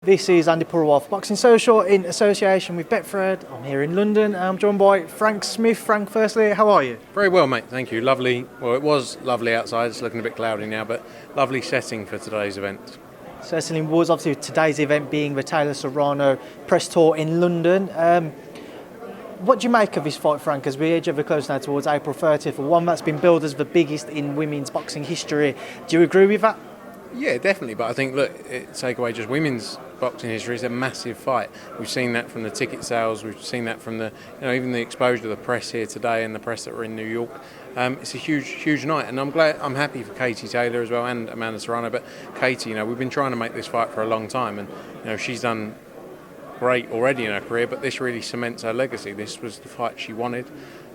This is Andi Purewal for Boxing Social in association with Betfred. I'm here in London. I'm joined by Frank Smith. Frank, firstly, how are you? Very well, mate. Thank you. Lovely. Well, it was lovely outside. It's looking a bit cloudy now, but lovely setting for today's event. Certainly was. Obviously, today's event being the Taylor-Serrano press tour in London. What do you make of this fight, Frank, as we edge ever close now towards April 30th, one that's been billed as the biggest in women's boxing history? Do you agree with that? Yeah, definitely. But I think, look, take away just women's boxing history, it's a massive fight. We've seen that from the ticket sales. We've seen that from the, even the exposure to the press here today and the press that were in New York. It's a huge night, and I'm happy for Katie Taylor as well and Amanda Serrano. But Katie, we've been trying to make this fight for a long time, and she's done great already in her career, but this really cements her legacy. This was the fight she wanted,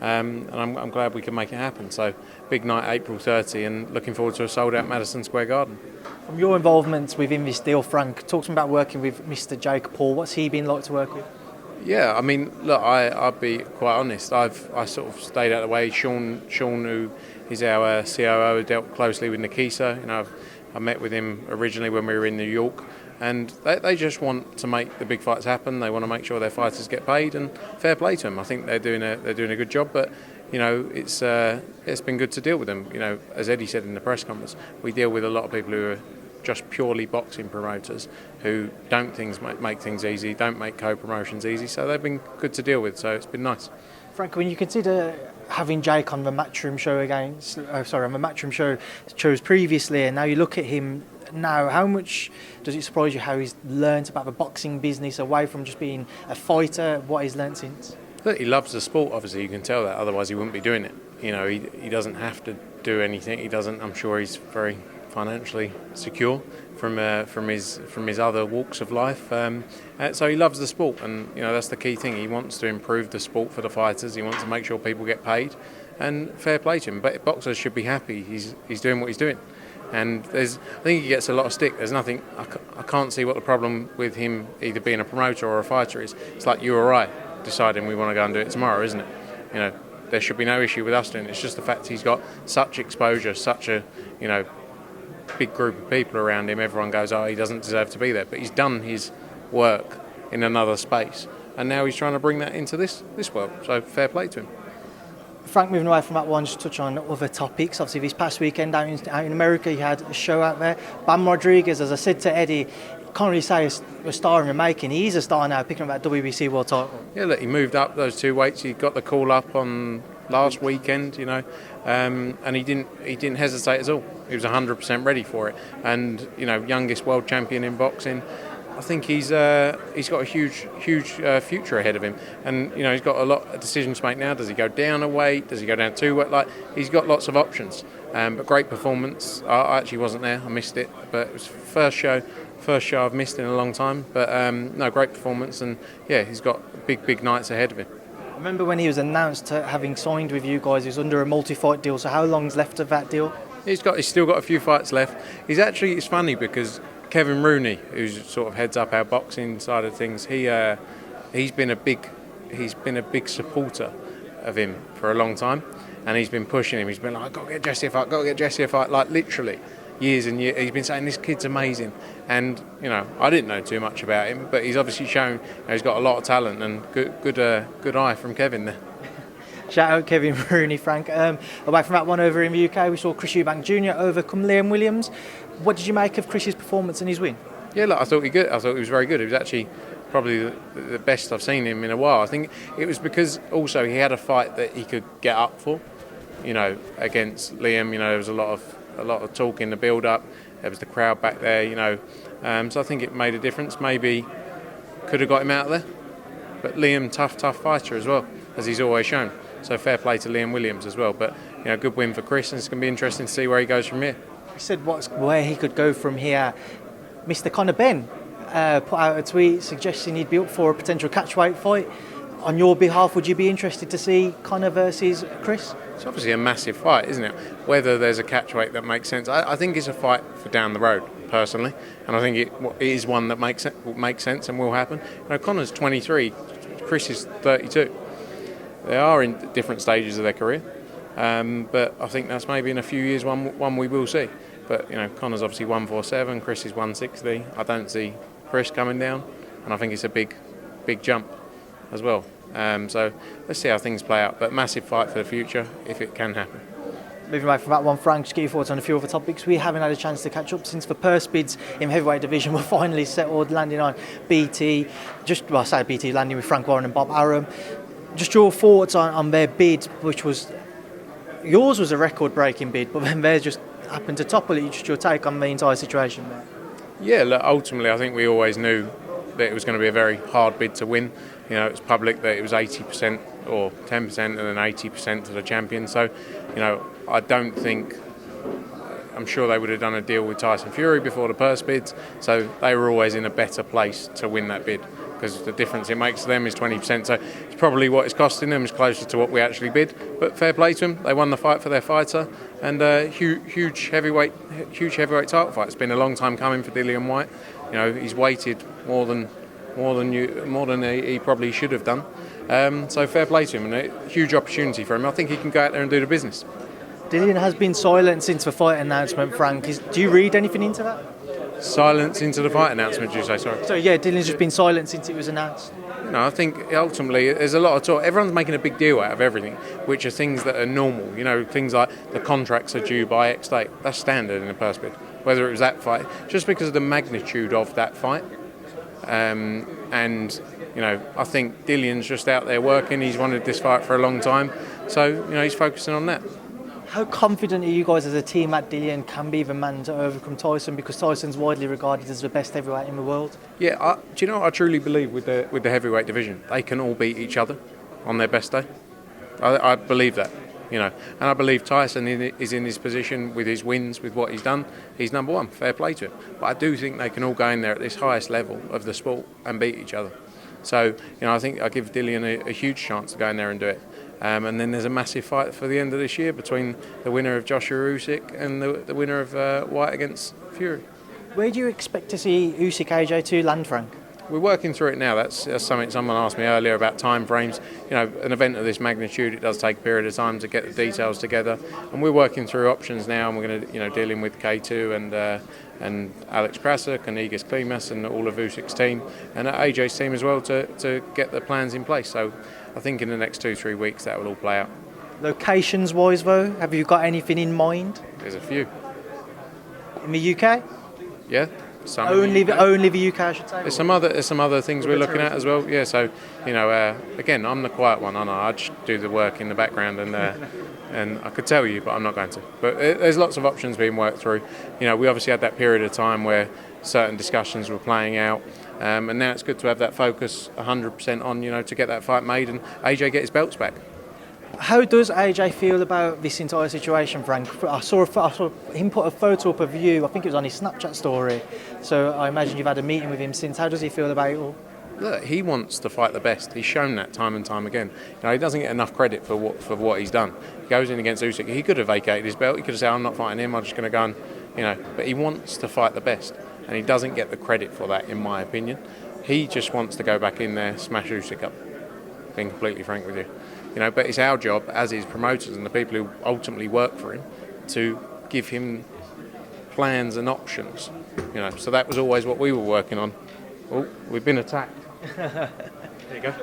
and I'm glad we can make it happen. So big night, April 30, and looking forward to a sold-out Madison Square Garden. From your involvement within this deal, Frank, talk to me about working with Mr. Jake Paul. What's he been like to work with? Yeah, I mean, look, I'll be quite honest. I sort of stayed out of the way. Sean, who is our COO, dealt closely with Nikisa. I met with him originally when we were in New York. And they just want to make the big fights happen. They want to make sure their fighters get paid, and fair play to them. I think they're doing a good job. But it's been good to deal with them. As Eddie said in the press conference, we deal with a lot of people who are just purely boxing promoters who don't make things easy, don't make co-promotions easy. So they've been good to deal with. So it's been nice. Frank, when you consider having Jake on the Matchroom show on the Matchroom shows previously, and now you look at him now, how much does it surprise you how he's learnt about the boxing business away from just being a fighter, what he's learnt since? Look, he loves the sport, obviously, you can tell that, otherwise he wouldn't be doing it. He doesn't have to do anything. I'm sure he's very financially secure from his other walks of life. So he loves the sport, and that's the key thing. He wants to improve the sport for the fighters. He wants to make sure people get paid, and fair play to him. But boxers should be happy he's doing what he's doing. And I think he gets a lot of stick. There's nothing. I can't see what the problem with him either being a promoter or a fighter is. It's like you or I deciding we want to go and do it tomorrow, isn't it? There should be no issue with us doing it. It's just the fact he's got such exposure, such a big group of people around him. Everyone goes, oh, he doesn't deserve to be there. But he's done his work in another space, and now he's trying to bring that into this world. So fair play to him. Frank, moving away from that one, just touch on other topics. Obviously, this past weekend out in America, you had a show out there. Bam Rodriguez, as I said to Eddie, can't really say a star in the making. He's a star now, picking up that WBC world title. Yeah, look, he moved up those 2 weights. He got the call up on last weekend, and he didn't hesitate at all. He was 100% ready for it. And youngest world champion in boxing. I think he's got a huge future ahead of him, and he's got a lot of decisions to make now. Does he go down a weight? Does he go down 2 weight? He's got lots of options. But great performance. I actually wasn't there. I missed it, but it was first show I've missed in a long time. But no, great performance, and yeah, he's got big nights ahead of him. I remember when he was announced having signed with you guys, he was under a multi-fight deal. So how long's left of that deal? He's still got a few fights left. It's funny because Kevin Rooney, who sort of heads up our boxing side of things, he's been a big supporter of him for a long time, and he's been pushing him. He's been like, I've got to get Jesse a fight, like literally years and years. He's been saying this kid's amazing, and I didn't know too much about him, but he's obviously shown he's got a lot of talent, and good eye from Kevin there. Shout out Kevin Rooney, Frank. Away from that one over in the UK, we saw Chris Eubank Jr. overcome Liam Williams. What did you make of Chris's performance and his win? Yeah, look, I thought he was very good. He was actually probably the best I've seen him in a while. I think it was because also he had a fight that he could get up for, against Liam. There was a lot of talk in the build-up. There was the crowd back there, so I think it made a difference. Maybe could have got him out of there, but Liam, tough fighter as well, as he's always shown. So fair play to Liam Williams as well. But good win for Chris, and it's going to be interesting to see where he goes from here. He said where he could go from here. Mr. Benn put out a tweet suggesting he'd be up for a potential catchweight fight. On your behalf, would you be interested to see Conor versus Chris? It's obviously a massive fight, isn't it? Whether there's a catchweight that makes sense, I think it's a fight for down the road, personally, and I think it is one that makes sense and will happen. Conor's 23, Chris is 32. They are in different stages of their career, but I think that's maybe in a few years one we will see. But Conor's obviously 147, Chris is 160. I don't see Chris coming down, and I think it's a big jump as well. So let's see how things play out. But massive fight for the future if it can happen. Moving away from that one, Frank, just get your thoughts on a few other topics. We haven't had a chance to catch up since the purse bids in the heavyweight division were finally settled, landing on BT. BT landing with Frank Warren and Bob Arum. Just your thoughts on their bid, which was yours was a record-breaking bid, but then theirs just happened to topple it. Just your take on the entire situation there. Yeah, look, ultimately, I think we always knew that it was going to be a very hard bid to win. You know, it's public that it was 80% or 10% and then 80% to the champion. So, you know, I don't think, I'm sure they would have done a deal with Tyson Fury before the purse bids. So they were always in a better place to win that bid because the difference it makes to them is 20%. So it's probably what it's costing them is closer to what we actually bid. But fair play to them. They won the fight for their fighter. And huge heavyweight title fight. It's been a long time coming for Dillian-Whyte. You know, he's waited more than he probably should have done. So fair play to him, and a huge opportunity for him. I think he can go out there and do the business. Dillian has been silent since the fight announcement, Frank. Do you read anything into that? Silence into the fight announcement, did you say? Sorry. So yeah, Dillian's just been silent since it was announced. No, I think ultimately there's a lot of talk. Everyone's making a big deal out of everything, which are things that are normal. You know, things like the contracts are due by X date. That's standard in a purse bid. Whether it was that fight, just because of the magnitude of that fight. And, you know, I think Dillian's just out there working. He's wanted this fight for a long time. So, you know, he's focusing on that. How confident are you guys as a team that Dillian can be the man to overcome Tyson? Because Tyson's widely regarded as the best heavyweight in the world. Yeah, do you know what I truly believe with the heavyweight division? They can all beat each other on their best day. I believe that, you know. And I believe Tyson is in his position with his wins, with what he's done. He's number one. Fair play to him. But I do think they can all go in there at this highest level of the sport and beat each other. So, you know, I think I give Dillian a huge chance to go in there and do it. And then there's a massive fight for the end of this year between the winner of Joshua Usyk and the winner of White against Fury. Where do you expect to see Usyk AJ 2 land, Frank? We're working through it now. That's something someone asked me earlier about time frames. You know, an event of this magnitude, it does take a period of time to get the details together, and we're working through options now. And we're going to, you know, dealing with K2 and Alex Krasuk and Igis Klimas and all of Usyk's team and AJ's team as well to get the plans in place. So I think in the next 2-3 weeks that will all play out. Locations wise though, have you got anything in mind? There's a few. In the UK? Yeah. Only the UK, I should say. There's some other things we're looking at as well. Yeah, so, you know, again, I'm the quiet one. I just do the work in the background, and I could tell you, but I'm not going to. But there's lots of options being worked through. You know, we obviously had that period of time where certain discussions were playing out, and now it's good to have that focus 100% on, you know, to get that fight made and AJ get his belts back. How does AJ feel about this entire situation, Frank? I saw him put a photo up of you. I think it was on his Snapchat story. So I imagine you've had a meeting with him since. How does he feel about it all? Look, he wants to fight the best. He's shown that time and time again. You know, he doesn't get enough credit for what he's done. He goes in against Usyk. He could have vacated his belt. He could have said, "I'm not fighting him. I'm just going to go and," you know. But he wants to fight the best, and he doesn't get the credit for that, in my opinion. He just wants to go back in there, smash Usyk up. Being completely frank with you. You know, but it's our job as his promoters and the people who ultimately work for him to give him plans and options. You know, so that was always what we were working on. Oh, we've been attacked. There you go.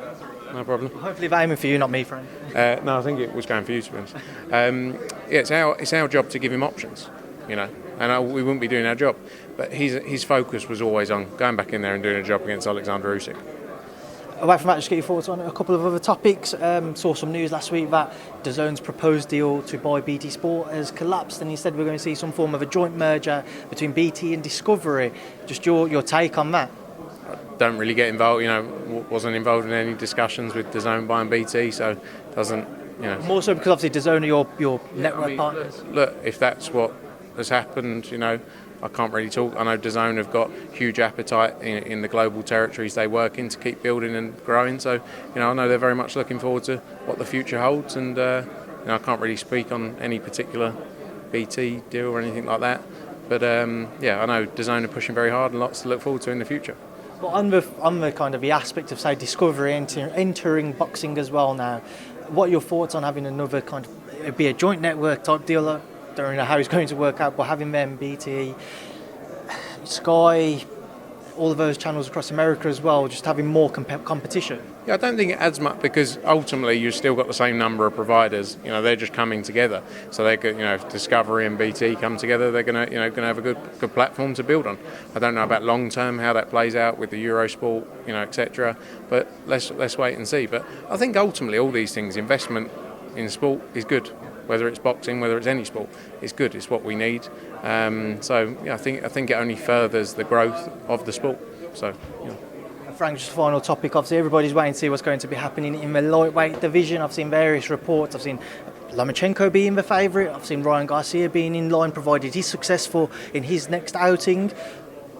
No problem. Well, hopefully they're aiming for you, not me, Frank. No, I think it was going for you, to be honest. Yeah, it's our job to give him options. You know, and we wouldn't be doing our job. But his focus was always on going back in there and doing a job against Alexander Usyk. Away from that, just get your thoughts on a couple of other topics. Saw some news last week that DAZN's proposed deal to buy BT Sport has collapsed, and instead we're going to see some form of a joint merger between BT and Discovery. Just your take on that? I don't really get involved, you know, wasn't involved in any discussions with DAZN buying BT, so doesn't, you know. More so because obviously DAZN are your network partners. Look, if that's what has happened, you know, I can't really talk. I know DAZN have got huge appetite in the global territories they work in to keep building and growing. So, you know, I know they're very much looking forward to what the future holds. And, you know, I can't really speak on any particular BT deal or anything like that. But, yeah, I know DAZN are pushing very hard and lots to look forward to in the future. But on the kind of the aspect of, say, Discovery entering boxing as well now, what are your thoughts on having another kind of, it'd be a joint network type deal? Don't know how it's going to work out, but having them, BT, Sky, all of those channels across America as well, just having more competition? Yeah, I don't think it adds much because ultimately you've still got the same number of providers. They're just coming together. So they could, if Discovery and BT come together, they're going to have a good platform to build on. I don't know about long term how that plays out with the Eurosport, etc. But let's wait and see. But I think ultimately all these things, investment in sport is good. Whether it's boxing, whether it's any sport, it's good. It's what we need. I think it only furthers the growth of the sport. So. Frank, just a final topic. Obviously, everybody's waiting to see what's going to be happening in the lightweight division. I've seen various reports. I've seen Lomachenko being the favourite. I've seen Ryan Garcia being in line, provided he's successful in his next outing.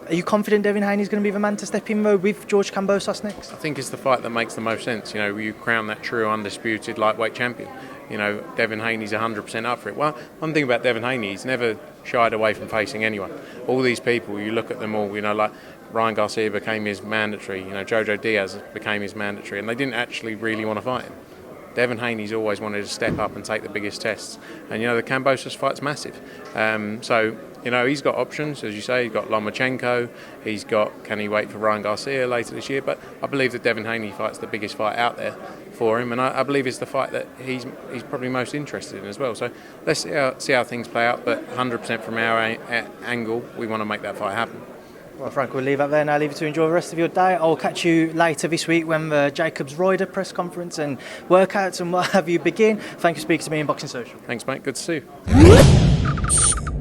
Are you confident Devin Haney's going to be the man to step in though with George Kambosos next? I think it's the fight that makes the most sense. You crown that true undisputed lightweight champion. Devin Haney's 100% up for it. Well, one thing about Devin Haney, he's never shied away from facing anyone. All these people, you look at them all, like Ryan Garcia became his mandatory, Jojo Diaz became his mandatory, and they didn't actually really want to fight him. Devin Haney's always wanted to step up and take the biggest tests. And, the Kambosos fight's massive. He's got options, as you say. He's got Lomachenko. Can he wait for Ryan Garcia later this year? But I believe that Devin Haney fight's the biggest fight out there for him. And I believe it's the fight that he's probably most interested in as well. So let's see how things play out. But 100% from our angle, we want to make that fight happen. Well, Frank, we'll leave that there now. Leave you to enjoy the rest of your day. I'll catch you later this week when the Jacobs Ryder press conference and workouts and what have you begin. Thank you for speaking to me in Boxing Social. Thanks, mate. Good to see you.